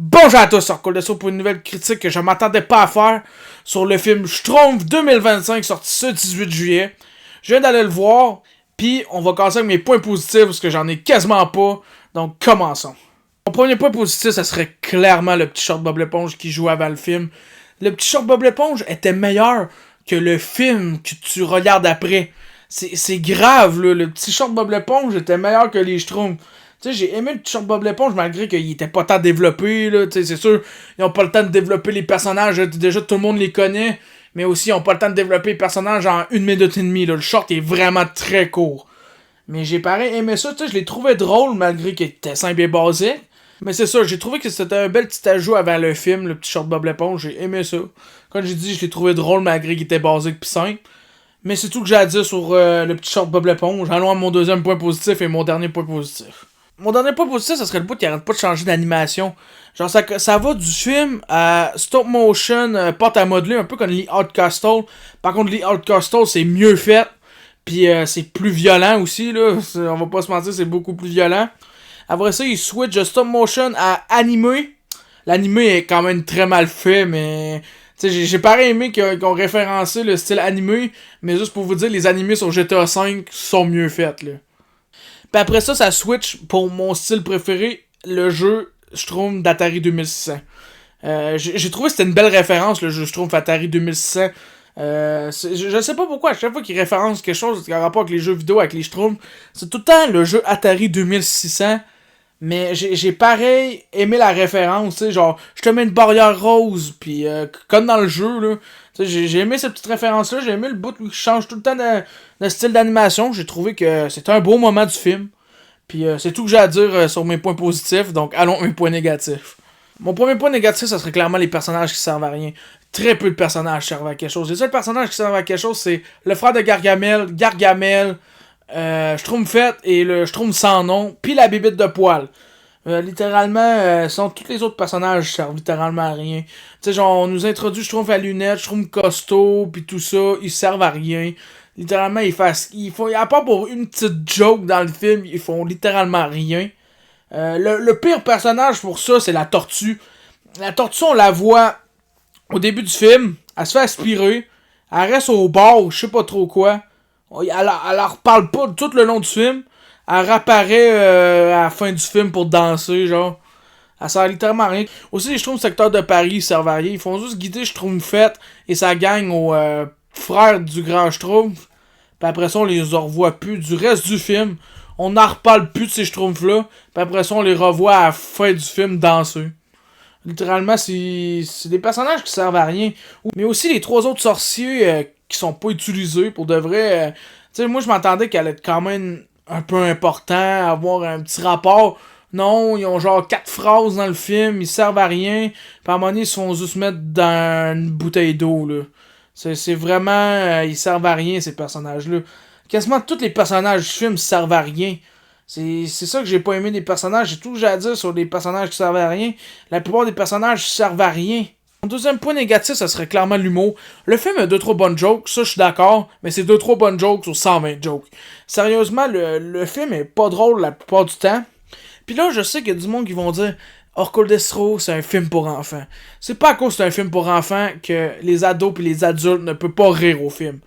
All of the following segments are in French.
Bonjour à tous, c'est Cold pour une nouvelle critique que je m'attendais pas à faire sur le film Schtroumpf 2025 sorti ce 18 juillet. Je viens d'aller le voir, puis on va commencer avec mes points positifs parce que j'en ai quasiment pas, donc commençons. Mon premier point positif, ça serait clairement le petit short Bob l'éponge qui jouait avant le film. Le petit short Bob l'éponge était meilleur que le film que tu regardes après. C'est grave, là. Le petit short Bob l'éponge était meilleur que les Schtroumpfs. Tu sais, j'ai aimé le petit short Bob l'éponge malgré qu'il était pas tant développé, là. Tu sais, c'est sûr, ils ont pas le temps de développer les personnages. Déjà, tout le monde les connaît. Mais aussi, ils ont pas le temps de développer les personnages en 1 minute et demie, là. Le short est vraiment très court. Mais j'ai pareil aimé ça, tu sais, je l'ai trouvé drôle malgré qu'il était simple et basique. Mais c'est ça, j'ai trouvé que c'était un bel petit ajout avant le film, le petit short Bob l'éponge, j'ai aimé ça. Comme j'ai dit, je l'ai trouvé drôle malgré qu'il était basique pis simple. Mais c'est tout que j'ai à dire sur le petit short Bob l'éponge. Allons à mon deuxième point positif et mon dernier point positif. Mon dernier point positif, ça serait le bout qui arrête pas de changer d'animation. Genre, ça va du film à stop motion, porte à modeler, un peu comme Lee Hardcastle. Par contre, Lee Hardcastle, c'est mieux fait. Puis c'est plus violent aussi, là. On va pas se mentir, c'est beaucoup plus violent. Après ça, il switch de stop motion à animé. L'animé est quand même très mal fait, mais... Tu sais, j'ai pas aimé qu'ils ont référencé le style animé, mais juste pour vous dire, les animés sur GTA V sont mieux faits, là. Puis après ça, ça switch pour mon style préféré, le jeu Schtroumpf d'Atari 2600. J'ai trouvé que c'était une belle référence, le jeu Schtroumpf Atari 2600. Je sais pas pourquoi, à chaque fois qu'ils référencent quelque chose qui a rapport avec les jeux vidéo, avec les Schtroumpfs, c'est tout le temps le jeu Atari 2600. Mais j'ai pareil aimé la référence, tu sais, genre, je te mets une barrière rose, pis comme dans le jeu, là, tu sais, j'ai aimé cette petite référence-là, j'ai aimé le bout où il change tout le temps de style d'animation, j'ai trouvé que c'était un beau moment du film, pis c'est tout que j'ai à dire sur mes points positifs, donc allons mes points négatifs. Mon premier point négatif, ça serait clairement les personnages qui servent à rien. Très peu de personnages servent à quelque chose. Les seuls personnages qui servent à quelque chose, c'est le frère de Gargamel, Schtroumpfette et le Schtroumpf sans nom, puis la bébite de poil. Littéralement, tous les autres personnages servent littéralement à rien. Tu sais, genre, on nous introduit Schtroumpf à lunettes, Schtroumpf costaud, puis tout ça, ils servent à rien. Littéralement, ils font, à part pour une petite joke dans le film, ils font littéralement rien. Le pire personnage pour ça, c'est la tortue. La tortue, on la voit au début du film, elle se fait aspirer, elle reste au bord, je sais pas trop quoi. Elle leur parle pas tout le long du film. Elle réapparaît à la fin du film pour danser, genre. Elle sert littéralement à rien. Aussi, les Schtroumpfs secteur de Paris servent à rien. Ils font juste guider Schtroumpfette et sa gang au frère du grand Schtroumpf. Puis après ça, on les revoit plus du reste du film. On n'en reparle plus de ces Schtroumpfs-là. Puis après ça, on les revoit à la fin du film danser. Littéralement, c'est des personnages qui servent à rien. Mais aussi les 3 autres sorciers qui sont pas utilisés pour de vrai. Tu sais, moi je m'attendais qu'elle allait être quand même un peu important, avoir un petit rapport. Non, ils ont genre 4 phrases dans le film, ils servent à rien. Puis à un moment donné, ils se font juste mettre dans une bouteille d'eau, là. C'est vraiment... ils servent à rien, ces personnages-là. Quasiment tous les personnages du film servent à rien. C'est ça que j'ai pas aimé des personnages. J'ai tout que j'ai à dire sur les personnages qui servent à rien. La plupart des personnages servent à rien. Mon deuxième point négatif, ça serait clairement l'humour. Le film a 2-3 bonnes jokes, ça je suis d'accord, mais c'est 2-3 bonnes jokes sur 120 jokes. Sérieusement, le film est pas drôle la plupart du temps. Puis là, je sais qu'il y a du monde qui vont dire Orco Destro, c'est un film pour enfants. C'est pas à cause que c'est un film pour enfants que les ados et les adultes ne peuvent pas rire au film.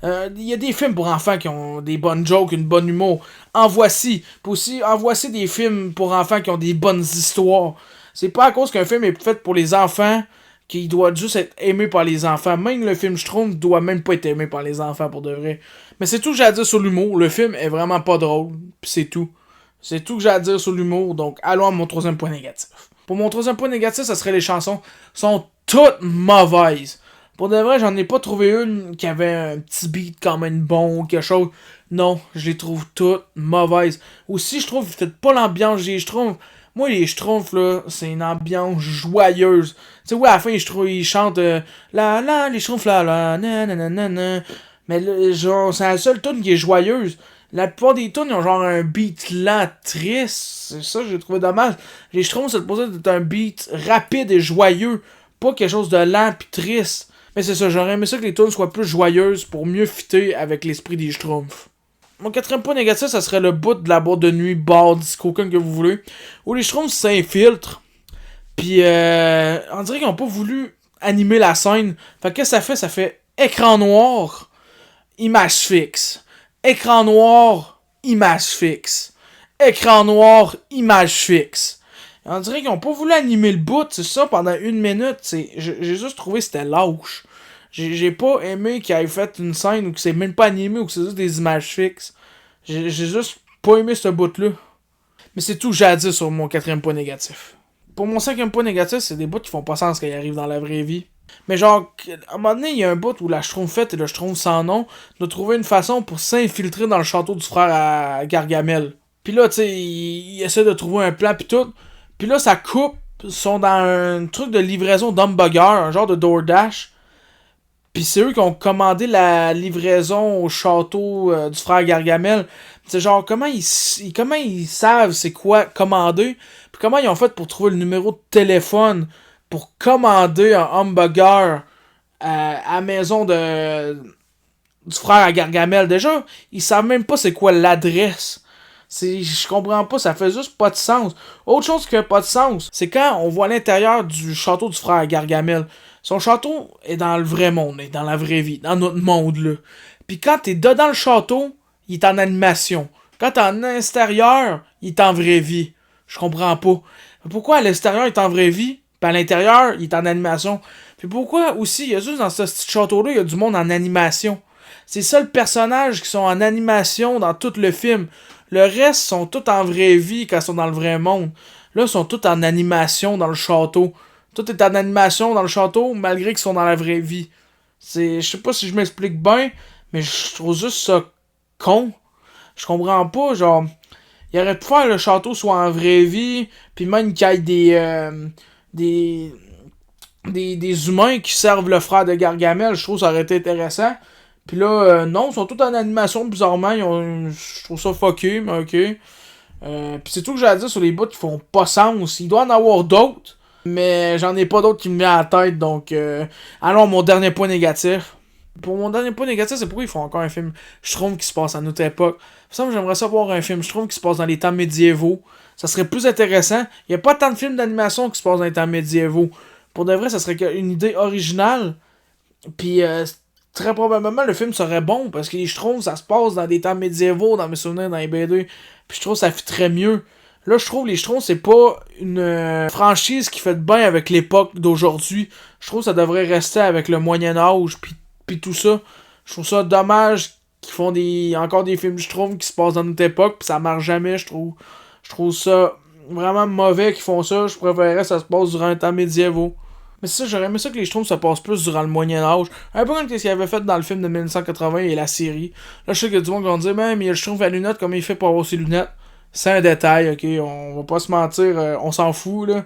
Il y a des films pour enfants qui ont des bonnes jokes, une bonne humour. En voici. Puis aussi, en voici des films pour enfants qui ont des bonnes histoires. C'est pas à cause qu'un film est fait pour les enfants qu'il doit juste être aimé par les enfants. Même le film Schtroumpf doit même pas être aimé par les enfants pour de vrai. Mais c'est tout que j'ai à dire sur l'humour. Le film est vraiment pas drôle. Puis c'est tout. C'est tout que j'ai à dire sur l'humour. Donc allons à mon troisième point négatif. Pour mon troisième point négatif, ça serait les chansons. Sont toutes mauvaises. Pour de vrai, j'en ai pas trouvé une qui avait un petit beat quand même bon ou quelque chose. Non, je les trouve toutes mauvaises. Aussi, je trouve que faites pas l'ambiance des Schtroumpfs. Moi, les Schtroumpfs, là, c'est une ambiance joyeuse. Tu sais, ouais, à la fin, ils chantent la la, les Schtroumpfs, la nanana. Mais là, genre, c'est la seule tune qui est joyeuse. La plupart des tunes, ils ont genre un beat lent, triste. C'est ça que j'ai trouvé dommage. Les Schtroumpfs, c'est supposé être un beat rapide et joyeux. Pas quelque chose de lent pis triste. Mais c'est ça, j'aurais aimé ça que les tunes soient plus joyeuses pour mieux fitter avec l'esprit des Schtroumpfs. Mon quatrième point négatif, ça serait le bout de la boîte de nuit, bar, disco, comme que vous voulez, où les Schtroumpfs s'infiltrent. Puis on dirait qu'ils ont pas voulu animer la scène. Fait que ça fait? Ça fait écran noir, image fixe. Écran noir, image fixe. Écran noir, image fixe. On dirait qu'ils ont pas voulu animer le bout, c'est ça, pendant 1 minute. J'ai juste trouvé que c'était lâche. J'ai pas aimé qu'ils aient fait une scène où c'est même pas animé ou que c'est juste des images fixes. J'ai juste pas aimé ce bout-là. Mais c'est tout que j'ai à dire sur mon 4e point négatif. Pour mon 5e point négatif, c'est des bouts qui font pas sens quand ils arrivent dans la vraie vie. Mais genre, à un moment donné, il y a un bout où la Schtroumpfette et le Schtroumpf sans nom doivent trouver une façon pour s'infiltrer dans le château du frère à Gargamel. Puis là, tu sais, ils essaient de trouver un plan pis tout. Puis là, ça coupe. Ils sont dans un truc de livraison d'hamburger, un genre de DoorDash. Puis c'est eux qui ont commandé la livraison au château du frère Gargamel. C'est genre, comment ils savent c'est quoi commander? Puis comment ils ont fait pour trouver le numéro de téléphone pour commander un hamburger à la maison du frère à Gargamel? Déjà, ils savent même pas c'est quoi l'adresse. Je comprends pas, ça fait juste pas de sens. Autre chose qui a pas de sens, c'est quand on voit l'intérieur du château du frère à Gargamel. Son château est dans le vrai monde, est dans la vraie vie, dans notre monde là. Puis quand t'es dedans le château, il est en animation. Quand t'es en extérieur, il est en vraie vie. Je comprends pas. Pourquoi à l'extérieur il est en vraie vie, puis à l'intérieur il est en animation? Puis pourquoi aussi, il y a juste dans ce petit château-là, il y a du monde en animation. C'est ça le personnage qui sont en animation dans tout le film. Le reste sont tous en vraie vie quand ils sont dans le vrai monde. Là, ils sont tous en animation dans le château. Tout est en animation dans le château, malgré qu'ils sont dans la vraie vie. Je sais pas si je m'explique bien, mais je trouve juste ça con. Je comprends pas, genre... Il aurait pu faire le château soit en vraie vie, puis même qu'il y ait des humains qui servent le frère de Gargamel. Je trouve que ça aurait été intéressant. Puis là, non, ils sont tous en animation, bizarrement. Je trouve ça fucké, mais ok. Puis c'est tout que j'ai à dire sur les bouts qui font pas sens. Il doit en avoir d'autres. Mais j'en ai pas d'autres qui me viennent à la tête, donc allons, mon dernier point négatif. Pour mon dernier point négatif, c'est pourquoi ils font encore un film Schtroumpf qui se passe à notre époque. Pour ça, j'aimerais savoir un film Schtroumpf qui se passe dans les temps médiévaux. Ça serait plus intéressant. Il n'y a pas tant de films d'animation qui se passent dans les temps médiévaux. Pour de vrai, ça serait une idée originale. Puis très probablement, le film serait bon, parce que les Schtroumpfs, ça se passe dans des temps médiévaux, dans mes souvenirs, dans les BD. Puis je trouve que ça fit très mieux. Là, je trouve que les Schtroumpfs, c'est pas une franchise qui fait de bien avec l'époque d'aujourd'hui. Je trouve que ça devrait rester avec le Moyen-Âge, puis tout ça. Je trouve ça dommage qu'ils font encore des films Schtroumpfs qui se passent dans notre époque, puis ça marche jamais, je trouve. Je trouve ça vraiment mauvais qu'ils font ça. Je préférerais que ça se passe durant les temps médiévaux. Mais c'est ça, j'aurais aimé ça que les Schtroumpfs se passent plus durant le Moyen-Âge. Un peu comme ce qu'ils avaient fait dans le film de 1980 et la série. Là, je sais qu'il y a du monde qui vont dire, mais il y a le Schtroumpf à lunettes, comment il fait pour avoir ses lunettes? C'est un détail, ok, on va pas se mentir, on s'en fout, là.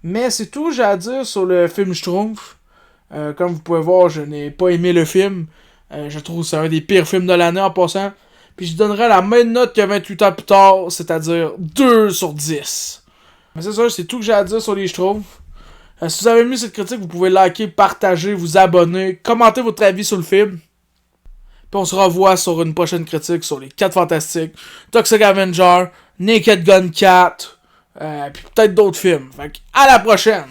Mais c'est tout que j'ai à dire sur le film Schtroumpf. Comme vous pouvez voir, je n'ai pas aimé le film. Je trouve que c'est un des pires films de l'année en passant. Puis je donnerais la même note que 28 ans plus tard, c'est-à-dire 2 sur 10. Mais c'est ça, c'est tout que j'ai à dire sur les Schtroumpfs. Si vous avez aimé cette critique, vous pouvez liker, partager, vous abonner, commenter votre avis sur le film. Puis on se revoit sur une prochaine critique sur les 4 Fantastiques, Toxic Avenger, Naked Gun 4, puis peut-être d'autres films. Fait que à la prochaine!